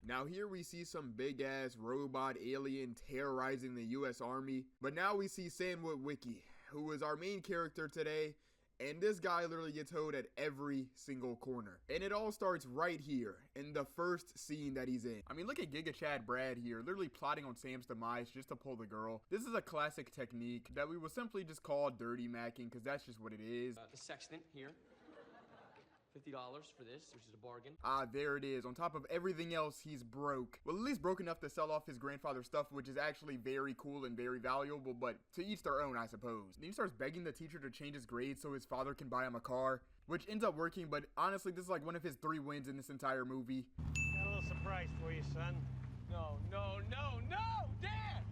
Now here we see some big ass robot alien terrorizing the US Army, but now we see Sam Witwicky, who is our main character today, and this guy literally gets hoed at every single corner. And it all starts right here, in the first scene that he's in. I mean, look at Giga Chad Brad here, literally plotting on Sam's demise just to pull the girl. This is a classic technique that we will simply just call dirty macking, because that's just what it is. The sextant here. $50 for this, which is a bargain. Ah, there it is. On top of everything else, he's broke. Well, at least broke enough to sell off his grandfather's stuff, which is actually very cool and very valuable, but to each their own, I suppose. Then he starts begging the teacher to change his grades so his father can buy him a car, which ends up working, but honestly, this is like one of his 3 wins in this entire movie. Got a little surprise for you, son. No, Dad!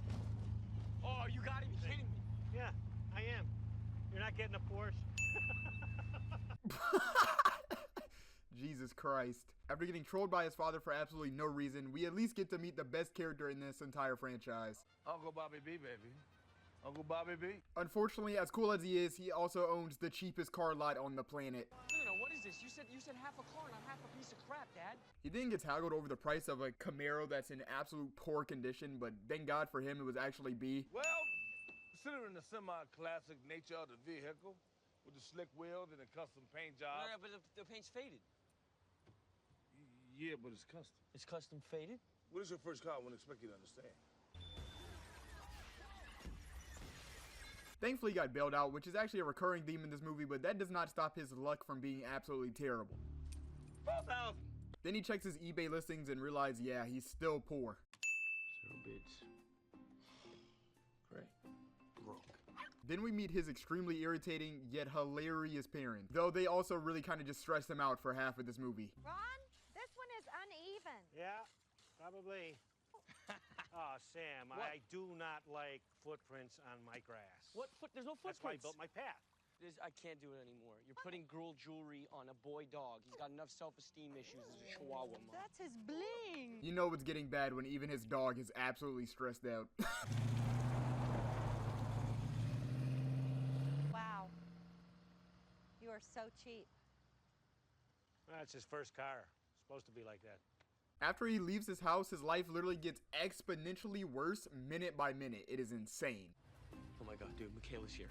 Oh, you gotta be kidding me. Yeah, I am. You're not getting a Porsche? Jesus Christ. After getting trolled by his father for absolutely no reason, we at least get to meet the best character in this entire franchise. Uncle Bobby B, baby. Uncle Bobby B. Unfortunately, as cool as he is, he also owns the cheapest car lot on the planet. No, what is this? You said half a car, not half a piece of crap, Dad. He then gets haggled over the price of a Camaro that's in absolute poor condition, but thank God for him, it was actually B. Well, considering the semi-classic nature of the vehicle, with the slick wheels and the custom paint job. No, but the paint's faded. Yeah, but it's custom. It's custom faded? What is your first car? I wouldn't expect you to understand. Thankfully, he got bailed out, which is actually a recurring theme in this movie, but that does not stop his luck from being absolutely terrible. 4,000. Then he checks his eBay listings and realizes, yeah, he's still poor. 0 bids. Great. Broke. Then we meet his extremely irritating yet hilarious parents, though they also really kind of just stress him out for half of this movie. Ron, this one is uneven. Yeah, probably. Oh, Sam, What? I do not like footprints on my grass. What foot? There's no footprints. That's why I built my path. I can't do it anymore. You're putting girl jewelry on a boy dog. He's got enough self-esteem issues as a chihuahua, Mom. That's his bling. You know it's getting bad when even his dog is absolutely stressed out. Wow. You are so cheap. That's his first car. It's supposed to be like that. After he leaves his house, his life literally gets exponentially worse minute by minute. It is insane. Oh my God, dude, Michaela's here.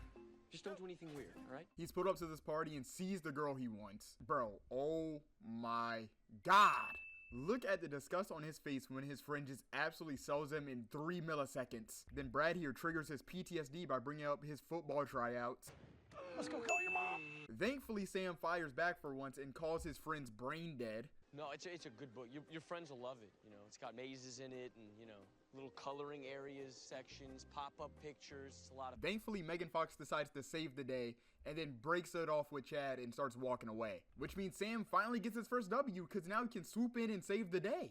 Just don't do anything weird, all right? He's pulled up to this party and sees the girl he wants. Bro, oh my God. Look at the disgust on his face when his friend just absolutely sells him in 3 milliseconds. Then Brad here triggers his PTSD by bringing up his football tryouts. Let's go call your mom. Thankfully, Sam fires back for once and calls his friends brain dead. No, it's a good book. Your friends will love it. You know, it's got mazes in it and, you know, little coloring areas, sections, pop-up pictures. It's a lot of... Thankfully, Megan Fox decides to save the day and then breaks it off with Chad and starts walking away. Which means Sam finally gets his first W because now he can swoop in and save the day.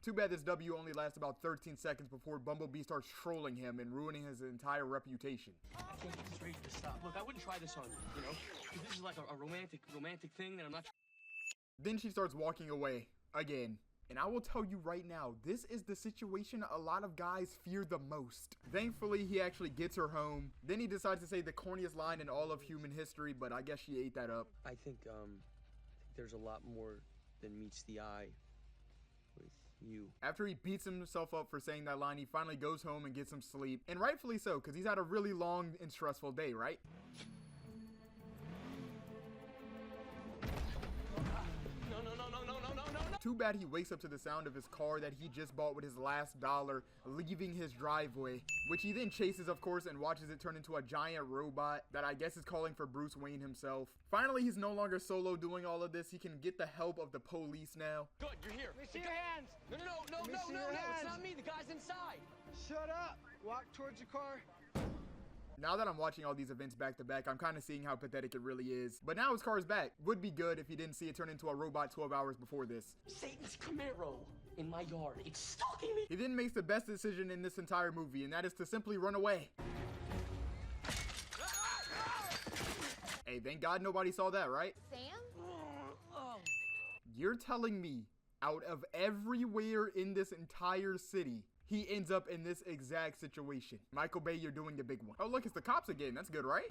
Too bad this W only lasts about 13 seconds before Bumblebee starts trolling him and ruining his entire reputation. I can't get straight to stop. Look, I wouldn't try this on you, you know? 'Cause this is like a romantic thing that I'm not... Then she starts walking away again. And I will tell you right now, this is the situation a lot of guys fear the most. Thankfully, he actually gets her home. Then he decides to say the corniest line in all of human history, but I guess she ate that up. I think there's a lot more than meets the eye with you. After he beats himself up for saying that line, he finally goes home and gets some sleep. And rightfully so, because he's had a really long and stressful day, right? No. Too bad he wakes up to the sound of his car that he just bought with his last dollar leaving his driveway, which he then chases, of course, and watches it turn into a giant robot that I guess is calling for Bruce Wayne himself. Finally, he's no longer solo doing all of this. He can get the help of the police now. Good, you're here. Let me see your hands. No, Let me see your it's hands. not me. The guy's inside. Shut up. Walk towards your car. Now that I'm watching all these events back to back, I'm kind of seeing how pathetic it really is. But now his car is back. Would be good if he didn't see it turn into a robot 12 hours before this. Satan's Camaro in my yard. It's stalking me. He then makes the best decision in this entire movie, and that is to simply run away. Hey, thank God nobody saw that, right? Sam? You're telling me, out of everywhere in this entire city, he ends up in this exact situation. Michael Bay, you're doing the big one. Oh, look, it's the cops again. That's good, right?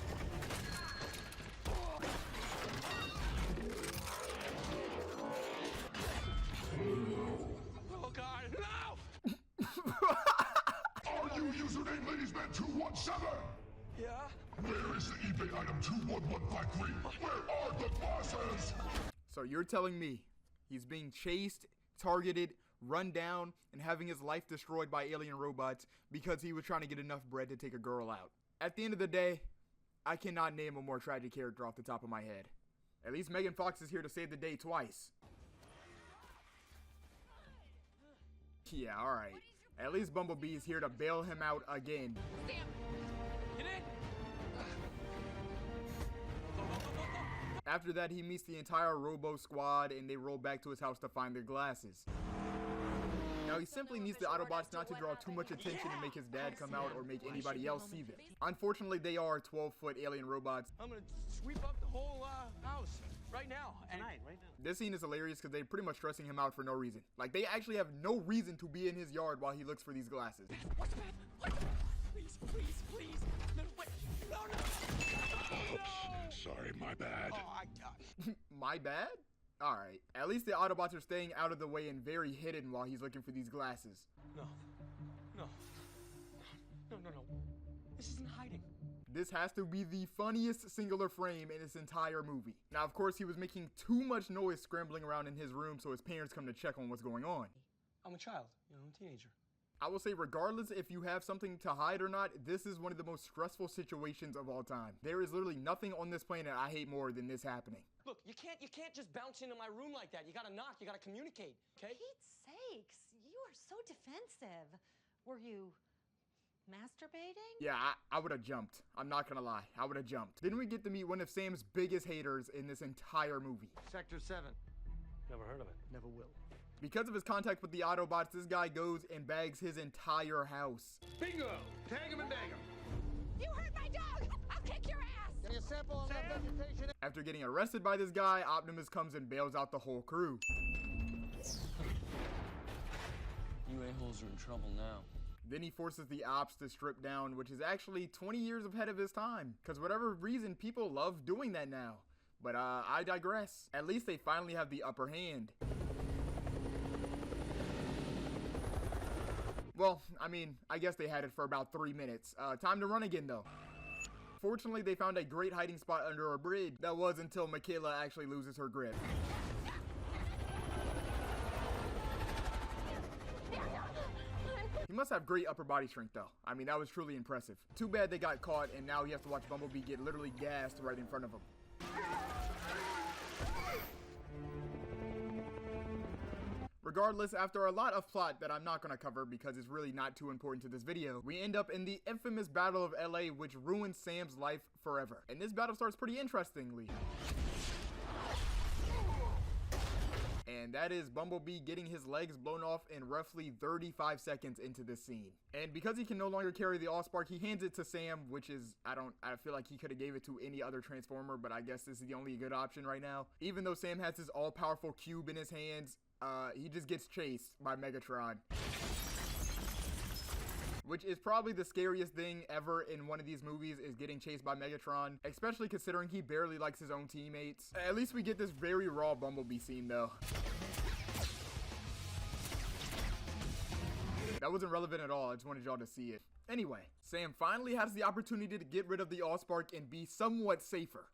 217! Yeah? Where is the eBay item 21153? Where are the bosses? So you're telling me he's being chased, targeted, run down, and having his life destroyed by alien robots because he was trying to get enough bread to take a girl out. At the end of the day, I cannot name a more tragic character off the top of my head. At least Megan Fox is here to save the day twice. Yeah, alright. At least Bumblebee is here to bail him out again. Get in! After that, he meets the entire Robo Squad and they roll back to his house to find their glasses. Now, he simply needs the Autobots not to draw too much attention and make his dad come out or make anybody else see them. Unfortunately, they are 12-foot alien robots. I'm gonna sweep up the whole house right now. And Right now. This scene is hilarious because they're pretty much stressing him out for no reason. Like, they actually have no reason to be in his yard while he looks for these glasses. what's bad? What? Please, please, please. No, wait. No, no. No. Sorry, my bad. Oh, My bad? Alright. At least the Autobots are staying out of the way and very hidden while he's looking for these glasses. No. No. No, no, no. This isn't hiding. This has to be the funniest singular frame in this entire movie. Now, of course, he was making too much noise scrambling around in his room, so his parents come to check on what's going on. I'm a child, a teenager. I will say, regardless if you have something to hide or not, this is one of the most stressful situations of all time. There is literally nothing on this planet I hate more than this happening. Look, you can't just bounce into my room like that. You gotta knock, you gotta communicate, okay? Pete's sakes, you are so defensive. Were you masturbating? Yeah, I would have jumped. I'm not gonna lie. I would have jumped. Then we get to meet one of Sam's biggest haters in this entire movie. Sector 7. Never heard of it. Never will. Because of his contact with the Autobots, this guy goes and bags his entire house. Bingo! Tag him and bang him. You hurt my dog! I'll kick your ass! Getting a sample on that vegetation. After getting arrested by this guy, Optimus comes and bails out the whole crew. You a-holes are in trouble now. Then he forces the ops to strip down, which is actually 20 years ahead of his time. Because whatever reason, people love doing that now. But I digress. At least they finally have the upper hand. Well, I mean, I guess they had it for about 3 minutes. Time to run again, though. Fortunately, they found a great hiding spot under a bridge. That was until Michaela actually loses her grip. He must have great upper body strength, though. I mean, that was truly impressive. Too bad they got caught, and now he has to watch Bumblebee get literally gassed right in front of him. Regardless, after a lot of plot that I'm not going to cover because it's really not too important to this video, we end up in the infamous Battle of LA, which ruins Sam's life forever. And this battle starts pretty interestingly. And that is Bumblebee getting his legs blown off in roughly 35 seconds into this scene. And because he can no longer carry the Allspark, he hands it to Sam, which is, I feel like he could have gave it to any other Transformer, but I guess this is the only good option right now. Even though Sam has this all-powerful cube in his hands, he just gets chased by Megatron. Which is probably the scariest thing ever in one of these movies, is getting chased by Megatron, especially considering he barely likes his own teammates. At least we get this very raw Bumblebee scene though. That wasn't relevant at all, I just wanted y'all to see it. Anyway, Sam finally has the opportunity to get rid of the Allspark and be somewhat safer.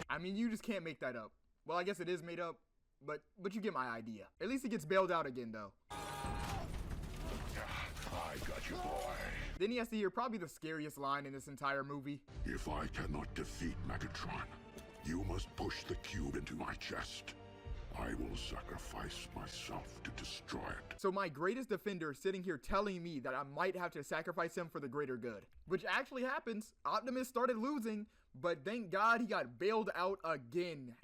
I mean, you just can't make that up. Well, I guess it is made up, but you get my idea. At least he gets bailed out again, though. I got you, boy. Then he has to hear probably the scariest line in this entire movie. If I cannot defeat Megatron, you must push the cube into my chest. I will sacrifice myself to destroy it. So my greatest defender sitting here telling me that I might have to sacrifice him for the greater good. Which actually happens. Optimus started losing, but thank God he got bailed out again.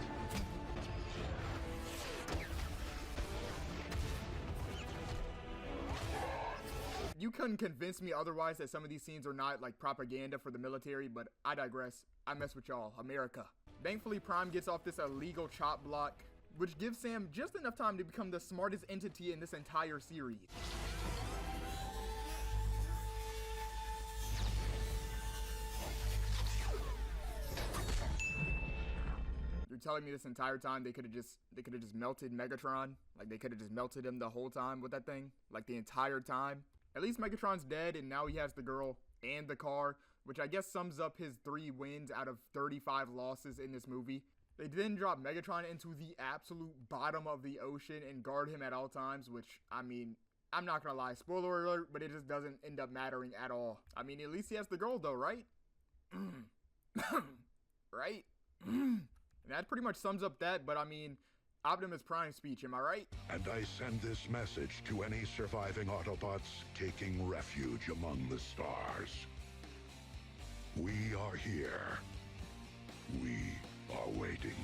You couldn't convince me otherwise that some of these scenes are not like propaganda for the military, but I digress. I mess with y'all, America. Thankfully, Prime gets off this illegal chop block, which gives Sam just enough time to become the smartest entity in this entire series. You're telling me this entire time they could have just melted Megatron? Like, they could have just melted him the whole time with that thing? Like, the entire time? At least Megatron's dead, and now he has the girl and the car, which I guess sums up his 3 wins out of 35 losses in this movie. They then drop Megatron into the absolute bottom of the ocean and guard him at all times, which, I mean, I'm not gonna lie, spoiler alert, but it just doesn't end up mattering at all. I mean, at least he has the girl though, right? Right? And that pretty much sums up that, but I mean, Optimus Prime speech, am I right? And I send this message to any surviving Autobots taking refuge among the stars. We are here. We are waiting.